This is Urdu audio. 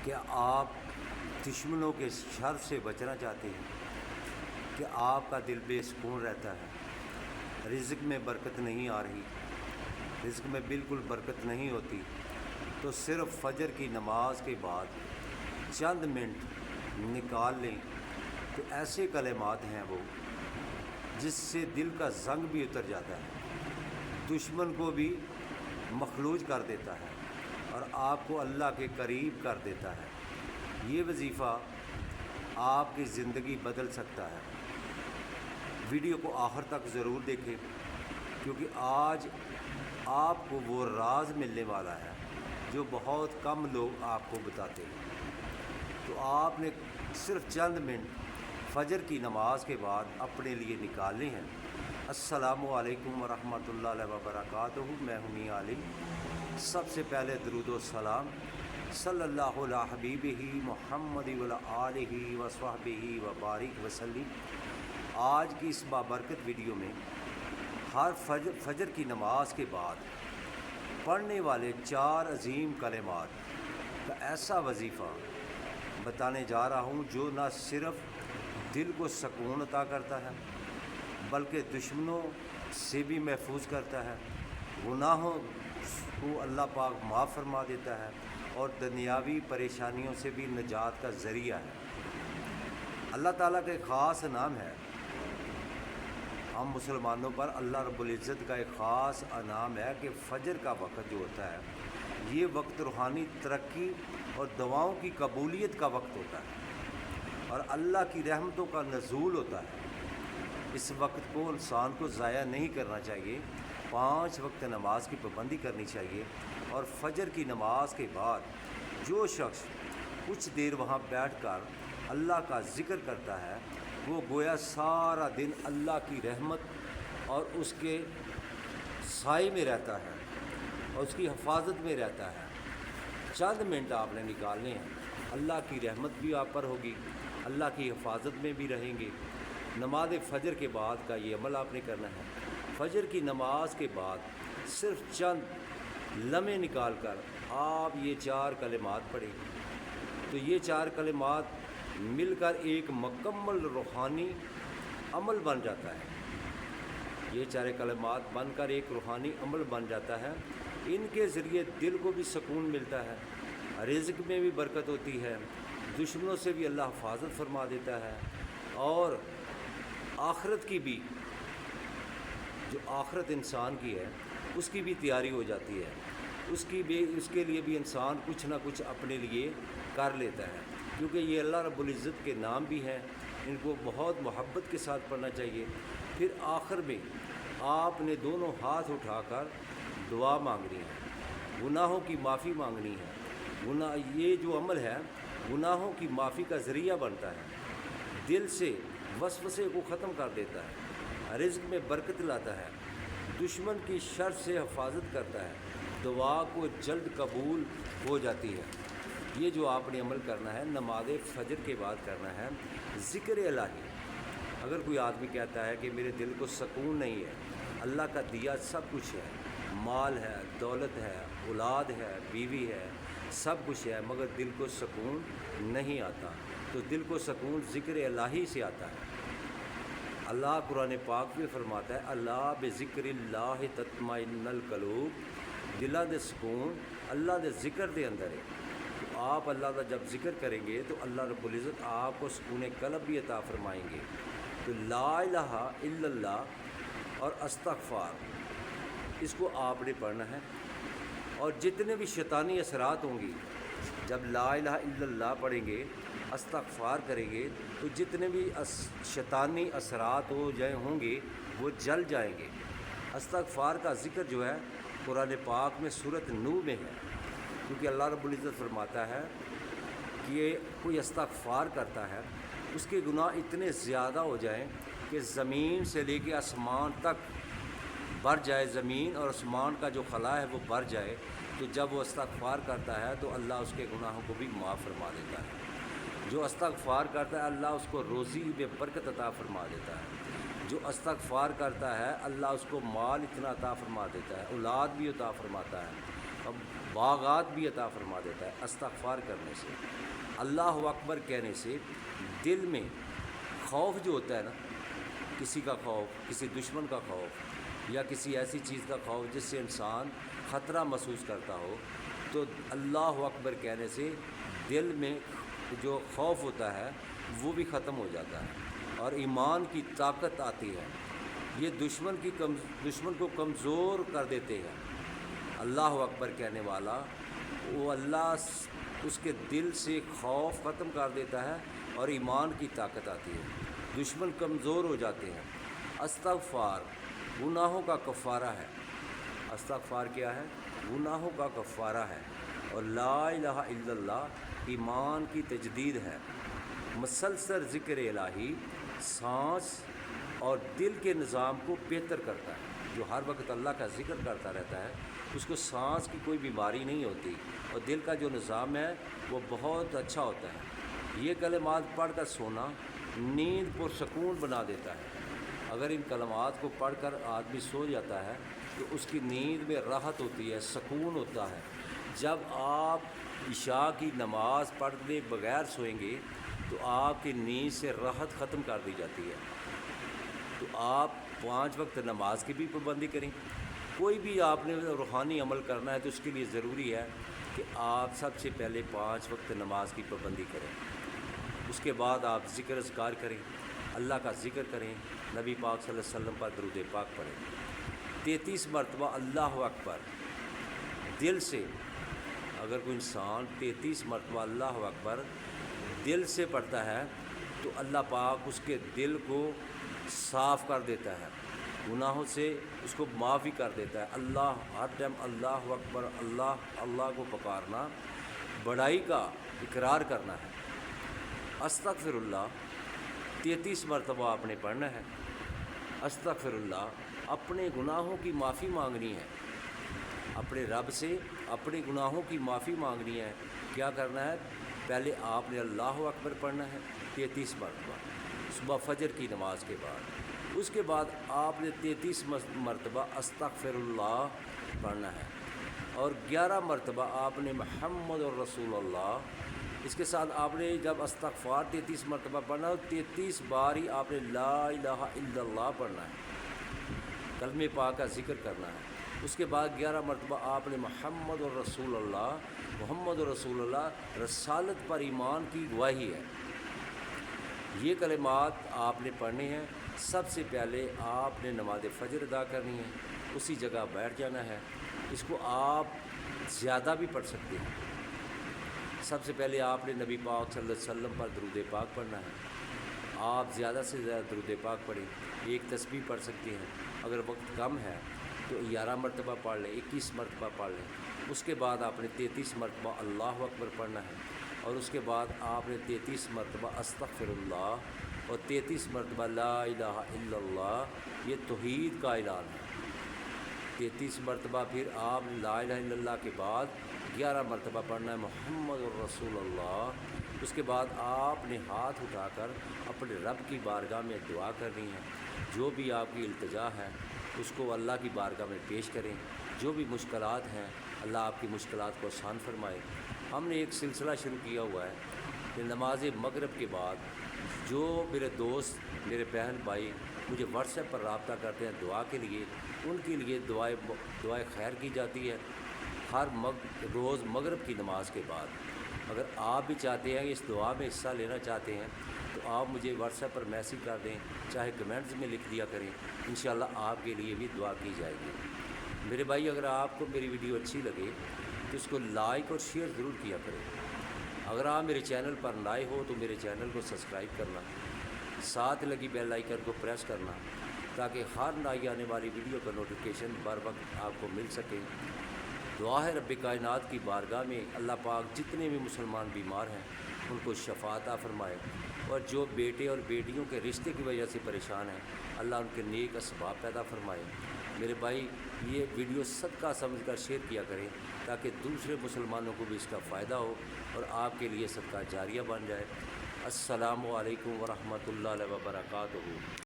کہ آپ دشمنوں کے شر سے بچنا چاہتے ہیں، کہ آپ کا دل بے سکون رہتا ہے، رزق میں برکت نہیں آ رہی، رزق میں بالکل برکت نہیں ہوتی، تو صرف فجر کی نماز کے بعد چند منٹ نکال لیں تو ایسے کلمات ہیں وہ جس سے دل کا زنگ بھی اتر جاتا ہے، دشمن کو بھی مخلوج کر دیتا ہے اور آپ کو اللہ کے قریب کر دیتا ہے۔ یہ وظیفہ آپ کی زندگی بدل سکتا ہے۔ ویڈیو کو آخر تک ضرور دیکھیں، کیونکہ آج آپ کو وہ راز ملنے والا ہے جو بہت کم لوگ آپ کو بتاتے ہیں۔ تو آپ نے صرف چند منٹ فجر کی نماز کے بعد اپنے لیے نکالنے ہیں۔ السلام علیکم ورحمۃ اللہ وبرکاتہ، میں ہوں میاں علی۔ سب سے پہلے درود و سلام صلی اللہ علیہ حبیبہ محمد وعلی آلہ وصحبہ وبارک وسلم۔ آج کی اس بابرکت ویڈیو میں ہر فجر کی نماز کے بعد پڑھنے والے 4 عظیم کلمات کا ایسا وظیفہ بتانے جا رہا ہوں جو نہ صرف دل کو سکون عطا کرتا ہے بلکہ دشمنوں سے بھی محفوظ کرتا ہے، گناہوں کو اللہ پاک معاف فرما دیتا ہے اور دنیاوی پریشانیوں سے بھی نجات کا ذریعہ ہے۔ اللہ تعالیٰ کا ایک خاص انعام ہے ہم مسلمانوں پر، اللہ رب العزت کا ایک خاص انعام ہے کہ فجر کا وقت جو ہوتا ہے یہ وقت روحانی ترقی اور دعاؤں کی قبولیت کا وقت ہوتا ہے اور اللہ کی رحمتوں کا نزول ہوتا ہے۔ اس وقت کو انسان کو ضائع نہیں کرنا چاہیے، 5 وقت نماز کی پابندی کرنی چاہیے، اور فجر کی نماز کے بعد جو شخص کچھ دیر وہاں بیٹھ کر اللہ کا ذکر کرتا ہے وہ گویا سارا دن اللہ کی رحمت اور اس کے سائے میں رہتا ہے اور اس کی حفاظت میں رہتا ہے۔ چند منٹ آپ نے نکالنے ہیں، اللہ کی رحمت بھی آپ پر ہوگی، اللہ کی حفاظت میں بھی رہیں گے۔ نماز فجر کے بعد کا یہ عمل آپ نے کرنا ہے۔ فجر کی نماز کے بعد صرف چند لمحے نکال کر آپ یہ 4 کلمات پڑھیں، تو یہ 4 کلمات مل کر ایک مکمل روحانی عمل بن جاتا ہے۔ یہ 4 کلمات بن کر ایک روحانی عمل بن جاتا ہے۔ ان کے ذریعے دل کو بھی سکون ملتا ہے، رزق میں بھی برکت ہوتی ہے، دشمنوں سے بھی اللہ حفاظت فرما دیتا ہے، اور آخرت کی بھی، جو آخرت انسان کی ہے اس کی بھی تیاری ہو جاتی ہے، اس کے لیے بھی انسان کچھ نہ کچھ اپنے لیے کر لیتا ہے، کیونکہ یہ اللہ رب العزت کے نام بھی ہیں، ان کو بہت محبت کے ساتھ پڑھنا چاہیے۔ پھر آخر میں آپ نے دونوں ہاتھ اٹھا کر دعا مانگنی ہے، گناہوں کی معافی مانگنی ہے۔ یہ جو عمل ہے گناہوں کی معافی کا ذریعہ بنتا ہے، دل سے وسوسے کو ختم کر دیتا ہے، رزق میں برکت لاتا ہے، دشمن کی شر سے حفاظت کرتا ہے، دعا کو جلد قبول ہو جاتی ہے۔ یہ جو آپ نے عمل کرنا ہے نماز فجر کے بعد کرنا ہے، ذکر الہی۔ اگر کوئی آدمی کہتا ہے کہ میرے دل کو سکون نہیں ہے، اللہ کا دیا سب کچھ ہے، مال ہے، دولت ہے، اولاد ہے، بیوی ہے، سب کچھ ہے، مگر دل کو سکون نہیں آتا، تو دل کو سکون ذکر الہی سے آتا ہے۔ اللہ قرآن پاک میں فرماتا ہے اللہ بذکر اللہ تطمئن القلوب، دلاں دے سکون اللہ دے ذکر دے اندر ہے۔ تو آپ اللہ کا جب ذکر کریں گے تو اللہ رب العزت آپ کو سکون قلب بھی عطا فرمائیں گے۔ تو لا الہ الا اللہ اور استغفار، اس کو آپ نے پڑھنا ہے، اور جتنے بھی شیطانی اثرات ہوں گی، جب لا الہ الا اللہ پڑھیں گے، استغفار کریں گے، تو جتنے بھی شیطانی اثرات ہوں گے وہ جل جائیں گے۔ استغفار کا ذکر جو ہے قرآن پاک میں سورۃ نوح میں ہے، کیونکہ اللہ رب العزت فرماتا ہے کہ کوئی استغفار کرتا ہے اس کے گناہ اتنے زیادہ ہو جائیں کہ زمین سے لے کے آسمان تک بھر جائے، زمین اور آسمان کا جو خلا ہے وہ بھر جائے، تو جب وہ استغفار کرتا ہے تو اللہ اس کے گناہوں کو بھی معاف فرما دیتا ہے۔ جو استغفار کرتا ہے اللہ اس کو روزی میں برکت عطا فرما دیتا ہے، جو استغفار کرتا ہے اللہ اس کو مال اتنا عطا فرما دیتا ہے، اولاد بھی عطا فرماتا ہے۔ اب باغات بھی عطا فرما دیتا ہے استغفار کرنے سے، اللہ اکبر کہنے سے دل میں خوف جو ہوتا ہے نا، کسی کا خوف، کسی دشمن کا خوف یا کسی ایسی چیز کا خوف جس سے انسان خطرہ محسوس کرتا ہو، تو اللہ اکبر کہنے سے دل میں جو خوف ہوتا ہے وہ بھی ختم ہو جاتا ہے اور ایمان کی طاقت آتی ہے۔ یہ دشمن کو کمزور کر دیتے ہیں۔ اللہ اکبر کہنے والا وہ اللہ اس کے دل سے خوف ختم کر دیتا ہے اور ایمان کی طاقت آتی ہے، دشمن کمزور ہو جاتے ہیں۔ استغفار گناہوں کا کفارہ ہے۔ استغفار کیا ہے؟ گناہوں کا کفارہ ہے، اور لا الہ الا اللہ ایمان کی تجدید ہے۔ مسلسل ذکر الہی سانس اور دل کے نظام کو بہتر کرتا ہے۔ جو ہر وقت اللہ کا ذکر کرتا رہتا ہے اس کو سانس کی کوئی بیماری نہیں ہوتی، اور دل کا جو نظام ہے وہ بہت اچھا ہوتا ہے۔ یہ کلمات پڑھ کر سونا نیند پرسکون بنا دیتا ہے۔ اگر ان کلمات کو پڑھ کر آدمی سو جاتا ہے تو اس کی نیند میں راحت ہوتی ہے، سکون ہوتا ہے۔ جب آپ عشاء کی نماز پڑھنے بغیر سوئیں گے تو آپ کی نیند سے راحت ختم کر دی جاتی ہے۔ تو آپ 5 وقت نماز کی بھی پابندی کریں۔ کوئی بھی آپ نے روحانی عمل کرنا ہے تو اس کے لیے ضروری ہے کہ آپ سب سے پہلے 5 وقت نماز کی پابندی کریں۔ اس کے بعد آپ ذکر اذکار کریں، اللہ کا ذکر کریں، نبی پاک صلی اللہ علیہ وسلم پر درود پاک پڑھیں۔ 33 مرتبہ اللہ اکبر دل سے، اگر کوئی انسان 33 مرتبہ اللہ اکبر دل سے پڑھتا ہے تو اللہ پاک اس کے دل کو صاف کر دیتا ہے، گناہوں سے اس کو معافی کر دیتا ہے۔ اللہ ہر ٹائم اللہ اکبر، اللہ اللہ کو پکارنا، بڑائی کا اقرار کرنا ہے۔ استغفر اللہ 33 مرتبہ آپ نے پڑھنا ہے۔ استغفر اللہ اپنے گناہوں کی معافی مانگنی ہے، اپنے رب سے اپنے گناہوں کی معافی مانگنی ہے۔ کیا کرنا ہے؟ پہلے آپ نے اللہ اکبر پڑھنا ہے 33 مرتبہ صبح فجر کی نماز کے بعد۔ اس کے بعد آپ نے 33 مرتبہ استغفر اللہ پڑھنا ہے، اور 11 مرتبہ آپ نے محمد الرسول اللہ۔ اس کے ساتھ آپ نے جب استغفار 33 مرتبہ پڑھنا ہو 33 بار ہی آپ نے لا الہ الا اللہ پڑھنا ہے، کلمہ پاک کا ذکر کرنا ہے۔ اس کے بعد 11 مرتبہ آپ نے محمد الرسول اللہ، محمد الرسول اللہ رسالت پر ایمان کی گواہی ہے۔ یہ کلمات آپ نے پڑھنے ہیں۔ سب سے پہلے آپ نے نماز فجر ادا کرنی ہے، اسی جگہ بیٹھ جانا ہے۔ اس کو آپ زیادہ بھی پڑھ سکتے ہیں۔ سب سے پہلے آپ نے نبی پاک صلی اللہ علیہ وسلم پر درود پاک پڑھنا ہے۔ آپ زیادہ سے زیادہ درود پاک پڑھیں، ایک تسبیح پڑھ سکتے ہیں۔ اگر وقت کم ہے تو 11 مرتبہ پڑھ لیں، 21 مرتبہ پڑھ لیں۔ اس کے بعد آپ نے 33 مرتبہ اللہ اکبر پڑھنا ہے، اور اس کے بعد آپ نے 33 مرتبہ استغفر اللہ اور 33 مرتبہ لا الہ الا اللہ۔ یہ توحید کا اعلان ہے۔ 33 مرتبہ پھر آپ نے لا الہ الا اللہ کے بعد 11 مرتبہ پڑھنا ہے محمد الرسول اللہ۔ اس کے بعد آپ نے ہاتھ اٹھا کر اپنے رب کی بارگاہ میں دعا کرنی ہے۔ جو بھی آپ کی التجا ہے اس کو اللہ کی بارگاہ میں پیش کریں۔ جو بھی مشکلات ہیں اللہ آپ کی مشکلات کو آسان فرمائے۔ ہم نے ایک سلسلہ شروع کیا ہوا ہے کہ نماز مغرب کے بعد جو میرے دوست، میرے بہن بھائی مجھے واٹس ایپ پر رابطہ کرتے ہیں دعا کے لیے، ان کے لیے دعائے خیر کی جاتی ہے ہر روز مغرب کی نماز کے بعد۔ اگر آپ بھی چاہتے ہیں اس دعا میں حصہ لینا چاہتے ہیں تو آپ مجھے واٹس ایپ پر میسیج کر دیں، چاہے کمنٹس میں لکھ دیا کریں، انشاءاللہ آپ کے لیے بھی دعا کی جائے گی۔ میرے بھائی، اگر آپ کو میری ویڈیو اچھی لگے تو اس کو لائک اور شیئر ضرور کیا کریں۔ اگر آپ میرے چینل پر نئے ہو تو میرے چینل کو سبسکرائب کرنا، ساتھ لگی بیل آئیکن کو پریس کرنا تاکہ ہر نئی آنے والی ویڈیو کا نوٹیفیکیشن بر وقت آپ کو مل سکے۔ دعا ہے رب کائنات کی بارگاہ میں اللہ پاک جتنے بھی مسلمان بیمار ہیں ان کو شفا عطا فرمائے، اور جو بیٹے اور بیٹیوں کے رشتے کی وجہ سے پریشان ہیں اللہ ان کے نیک اسباب پیدا فرمائے۔ میرے بھائی، یہ ویڈیو صدقہ سمجھ کر شیئر کیا کریں تاکہ دوسرے مسلمانوں کو بھی اس کا فائدہ ہو اور آپ کے لیے صدقہ جاریہ بن جائے۔ السلام علیکم ورحمۃ اللہ وبرکاتہ۔